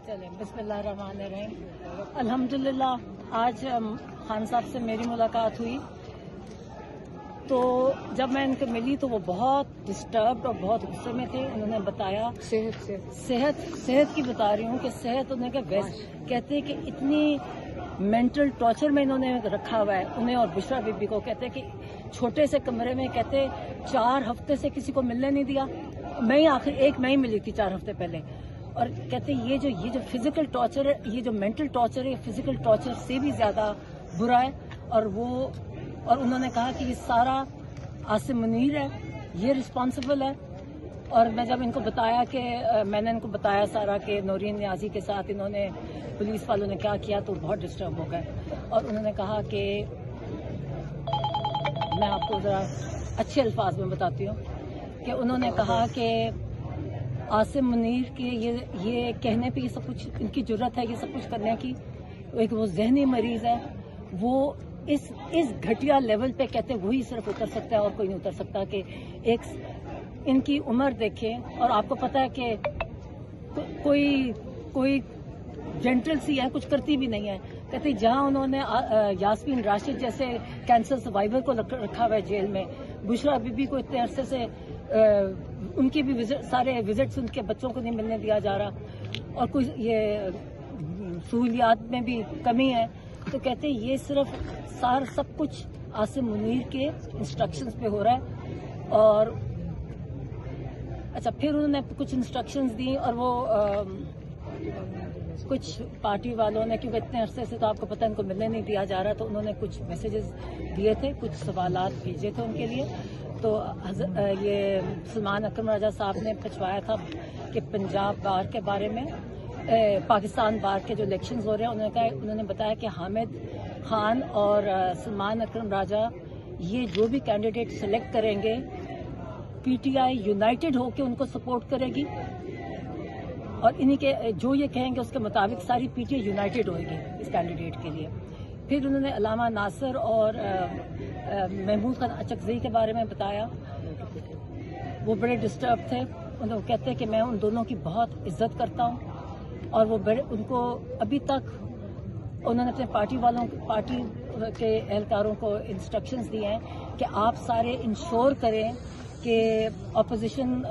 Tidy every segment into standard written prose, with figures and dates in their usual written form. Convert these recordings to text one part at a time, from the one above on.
चले बिस्मिल्लाहिर्रहमानिर्रहीम। अल्हम्दुलिल्लाह आज खान साहब से मेरी मुलाकात हुई तो जब मैं इनसे मिली तो वो बहुत डिस्टर्ब्ड और बहुत गुस्से में थे। उन्होंने बताया सेहत की बता रही हूँ कि सेहत उन्हें कहते हैं कि इतनी मेंटल टॉर्चर में इन्होंने रखा हुआ है उन्हें और बुशरा बीबी को। कहते हैं कि छोटे से कमरे में कहते 4 हफ्ते से किसी को मिलने नहीं दिया। मैं ही आखिर मैं ही मिली थी 4 हफ्ते पहले। और कहते ये जो फिजिकल टॉर्चर है, ये जो मेंटल टॉर्चर है, फिजिकल टॉर्चर से भी ज्यादा बुरा है। और उन्होंने कहा कि ये सारा आसिम मुनीर है, ये रिस्पॉन्सिबल है। और मैं जब इनको बताया कि मैंने इनको बताया सारा कि नौरीन नियाजी के साथ इन्होंने पुलिस वालों ने क्या किया तो बहुत डिस्टर्ब हो गए। और उन्होंने कहा कि मैं आपको जरा अच्छे अल्फाज में बताती हूँ कि उन्होंने कहा कि आसिम मुनीर के ये कहने पे ये सब कुछ इनकी जुर्रत है ये सब कुछ करने की। एक वो जहनी मरीज है, वो इस घटिया लेवल पे कहते वही सिर्फ उतर सकता है और कोई नहीं उतर सकता। कि एक इनकी उम्र देखें और आपको पता है कि कोई जेंटल सी है, कुछ करती भी नहीं है। कहते जहां उन्होंने यास्मीन राशिद जैसे कैंसर सर्वाइवर को रखा हुआ है जेल में, बुशरा बीबी को इतने अरसे से उनकी भी सारे विजिट्स उनके बच्चों को नहीं मिलने दिया जा रहा और कुछ ये सहूलियात में भी कमी है। तो कहते ये सिर्फ सब कुछ आसिम मुनीर के इंस्ट्रक्शंस पे हो रहा है। और अच्छा फिर उन्होंने कुछ इंस्ट्रक्शंस दी और वो कुछ पार्टी वालों ने, क्योंकि इतने अरसे से तो आपको पता है इनको मिलने नहीं दिया जा रहा, तो उन्होंने कुछ मैसेजेस दिए थे, कुछ सवालात भेजे थे उनके लिए। तो ये सलमान अकरम राजा साहब ने पूछवाया था कि पंजाब बार के बारे में, पाकिस्तान बार के जो इलेक्शंस हो रहे हैं, उन्होंने बताया कि हामिद खान और सलमान अकरम राजा ये जो भी कैंडिडेट सिलेक्ट करेंगे पीटीआई यूनाइटेड होकर उनको सपोर्ट करेगी और इन्हीं के जो ये कहेंगे उसके मुताबिक सारी पीटीआई यूनाइटेड होगी इस कैंडिडेट के लिए। फिर उन्होंने अलामा नासिर और महमूद खान अचकज़ई के बारे में बताया। वो बड़े डिस्टर्ब थे। उन्होंने कहते हैं कि मैं उन दोनों की बहुत इज्जत करता हूँ और वो उनको अभी तक उन्होंने अपने पार्टी के एहलकारों को इंस्ट्रक्शंस दिए हैं कि आप सारे इंश्योर करें कि अपोजिशन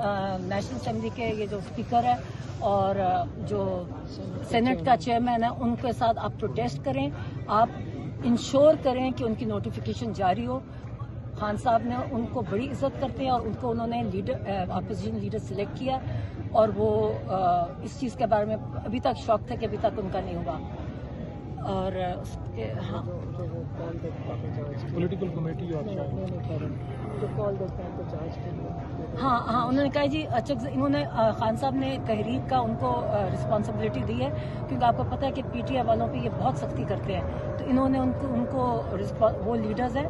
नेशनल असेंबली के ये जो स्पीकर है और जो सेनेट का चेयरमैन है उनके साथ आप प्रोटेस्ट करें, आप इंश्योर करें कि उनकी नोटिफिकेशन जारी हो। खान साहब ने उनको बड़ी इज्जत करते हैं और उनको उन्होंने अपोजिशन लीडर सिलेक्ट किया और वो इस चीज़ के बारे में अभी तक शौक थे कि अभी तक उनका नहीं हुआ। और उसके हाँ पॉलिटिकल कमेटी हाँ उन्होंने कहा जी इन्होंने खान साहब ने तहरीक का उनको रिस्पॉन्सिबिलिटी दी है, क्योंकि आपको पता है कि पीटीआई वालों पे ये बहुत सख्ती करते हैं। तो इन्होंने उनको वो लीडर्स हैं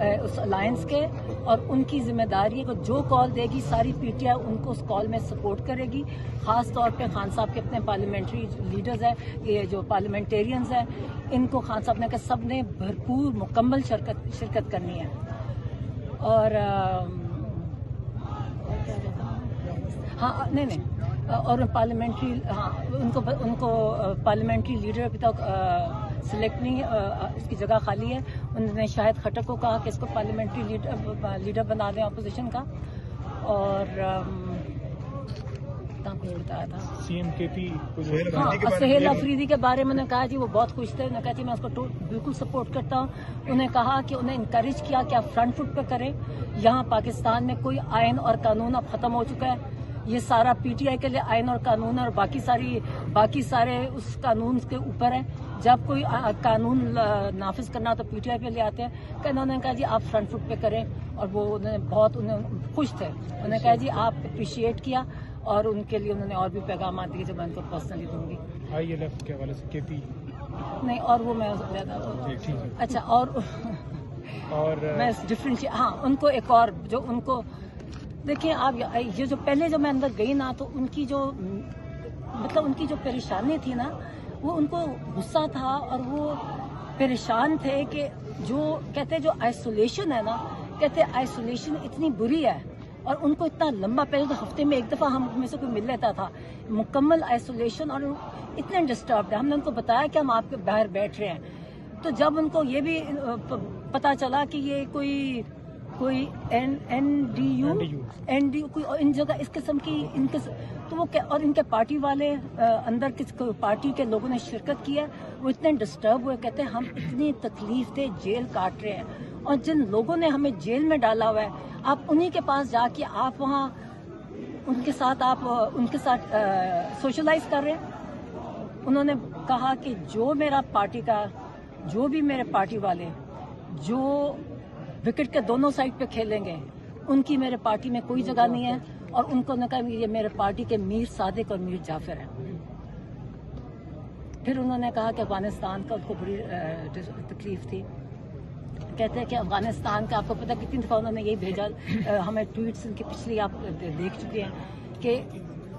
उस अलायंस के और उनकी जिम्मेदारी है कि जो कॉल देगी सारी पीटीआई उनको उस कॉल में सपोर्ट करेगी। खास तौर पे खान साहब के अपने पार्लियामेंट्री लीडर्स हैं, ये जो पार्लियामेंटेरियंस हैं, इनको खान साहब ने कहा सब ने भरपूर मुकम्मल शिरकत करनी है। और हाँ नहीं और पार्लियामेंट्री उनको पार्लियामेंट्री लीडर अभी तक सिलेक्ट नहीं, इसकी जगह खाली है। उन्होंने शाहिद खट्टर को कहा कि इसको पार्लियामेंट्री लीडर बना दें अपोजिशन का। और बताया था सहेल अफरीदी के बारे में उन्होंने कहा जी वो बहुत खुश थे। उन्होंने कहा जी मैं उसको बिल्कुल सपोर्ट करता हूँ। उन्होंने कहा कि उन्हें इंकरेज किया कि आप फ्रंट फुट पे करें। यहाँ पाकिस्तान में कोई आयन और कानून अब खत्म हो चुका है। ये सारा पीटीआई के लिए आयन और कानून और बाकी सारे उस कानून के ऊपर है। जब कोई कानून नाफिज करना तो पीटीआई पे ले आते हैं। उन्होंने कहा जी आप फ्रंट फुट पे करें और वो उन्हें खुश थे। उन्होंने कहा जी आप अप्रिशिएट किया और उनके लिए उन्होंने और भी पैगाम दिए जो मैं उनको पर्सनली दूंगी। ILF के हवाले से केपी नहीं और वो मैं अच्छा और मैं डिफरेंट हाँ उनको एक और जो उनको देखिए आप ये जो पहले जो मैं अंदर गई ना तो उनकी जो मतलब उनकी जो परेशानी थी ना वो उनको गुस्सा था और वो परेशान थे कि जो कहते जो आइसोलेशन है ना, कहते आइसोलेशन इतनी बुरी है اور ان کو اتنا لمبا پہلے تو ہفتے میں ایک دفعہ ہم میں سے کوئی مل لیتا تھا، مکمل آئسولیشن، اور اتنے ڈسٹربڈ ہے. ہم نے ان کو بتایا کہ ہم آپ کے باہر بیٹھ رہے ہیں. تو جب ان کو یہ بھی پتا چلا کہ یہ کوئی این ڈی یو کوئی ان جگہ اس قسم کی تو وہ اور ان کے پارٹی والے اندر کس پارٹی کے لوگوں نے شرکت کی ہے، وہ اتنے ڈسٹرب ہوئے، کہتے ہیں ہم اتنی تکلیف دہ جیل کاٹ رہے ہیں، اور جن لوگوں نے ہمیں جیل میں ڈالا ہوا ہے آپ انہی کے پاس جا کے آپ وہاں ان کے ساتھ سوشلائز کر رہے ہیں. انہوں نے کہا کہ جو بھی میرے پارٹی والے جو وکٹ کے دونوں سائڈ پہ کھیلیں گے ان کی میرے پارٹی میں کوئی جگہ نہیں ہے، اور ان کو نے کہا یہ میرے پارٹی کے میر صادق اور میر جعفر ہیں. پھر انہوں نے کہا کہ افغانستان کا ان کو بڑی تکلیف تھی. کہتے ہیں کہ افغانستان کا آپ کو پتہ کتنی دفعہ انہوں نے یہی بھیجا، ہمیں ٹویٹس ان کی پچھلی آپ دیکھ چکے ہیں کہ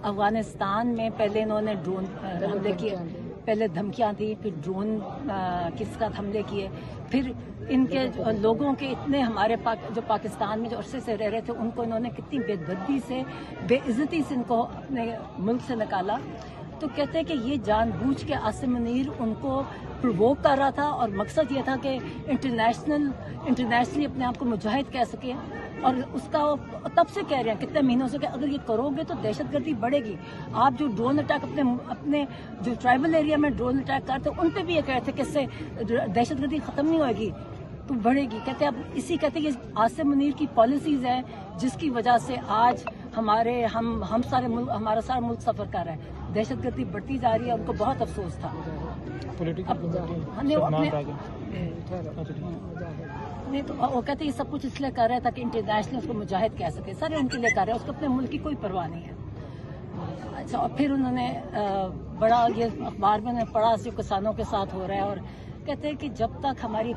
افغانستان میں پہلے انہوں نے ڈرون حملے کیے، پہلے دھمکیاں دی، پھر ڈرون کے ساتھ حملے کیے، پھر ان کے لوگوں کے اتنے ہمارے جو پاکستان میں جو عرصے سے رہ رہے تھے ان کو انہوں نے کتنی بے دردی سے بے عزتی سے ان کو اپنے ملک سے نکالا. تو کہتے ہیں کہ یہ جان بوجھ کے عاصم منیر ان کو پرووک کر رہا تھا، اور مقصد یہ تھا کہ انٹرنیشنلی اپنے آپ کو مجاہد کہہ سکے. اور اس کا تب سے کہہ رہے ہیں کتنے مہینوں سے کہ اگر یہ کرو گے تو دہشت گردی بڑھے گی. آپ جو ڈرون اٹیک اپنے جو ٹرائبل ایریا میں ڈرون اٹیک کرتے ان پہ بھی یہ کہتے ہیں کہ اس سے دہشت گردی ختم نہیں ہوئے گی تو بڑھے گی. کہتے ہیں اب کہتے ہیں یہ عاصم منیر کی پالیسیز ہیں جس کی وجہ سے آج ہمارا سارا ملک سفر کر رہا ہے. دہشت گردی بڑھتی جا رہی ہے. ان کو بہت افسوس تھا. نہیں تو وہ کہتے ہیں یہ سب کچھ اس لیے کر رہا ہے تاکہ انٹرنیشنل اس کو مجاہد کہہ سکے. سارے ان کے لیے کر رہے ہیں، اس کو اپنے ملک کی کوئی پرواہ نہیں ہے. اچھا، اور پھر انہوں نے بڑا یہ اخبار میں نے پڑھا جو کسانوں کے ساتھ ہو رہا ہے، اور کہتے ہیں کہ جب تک ہماری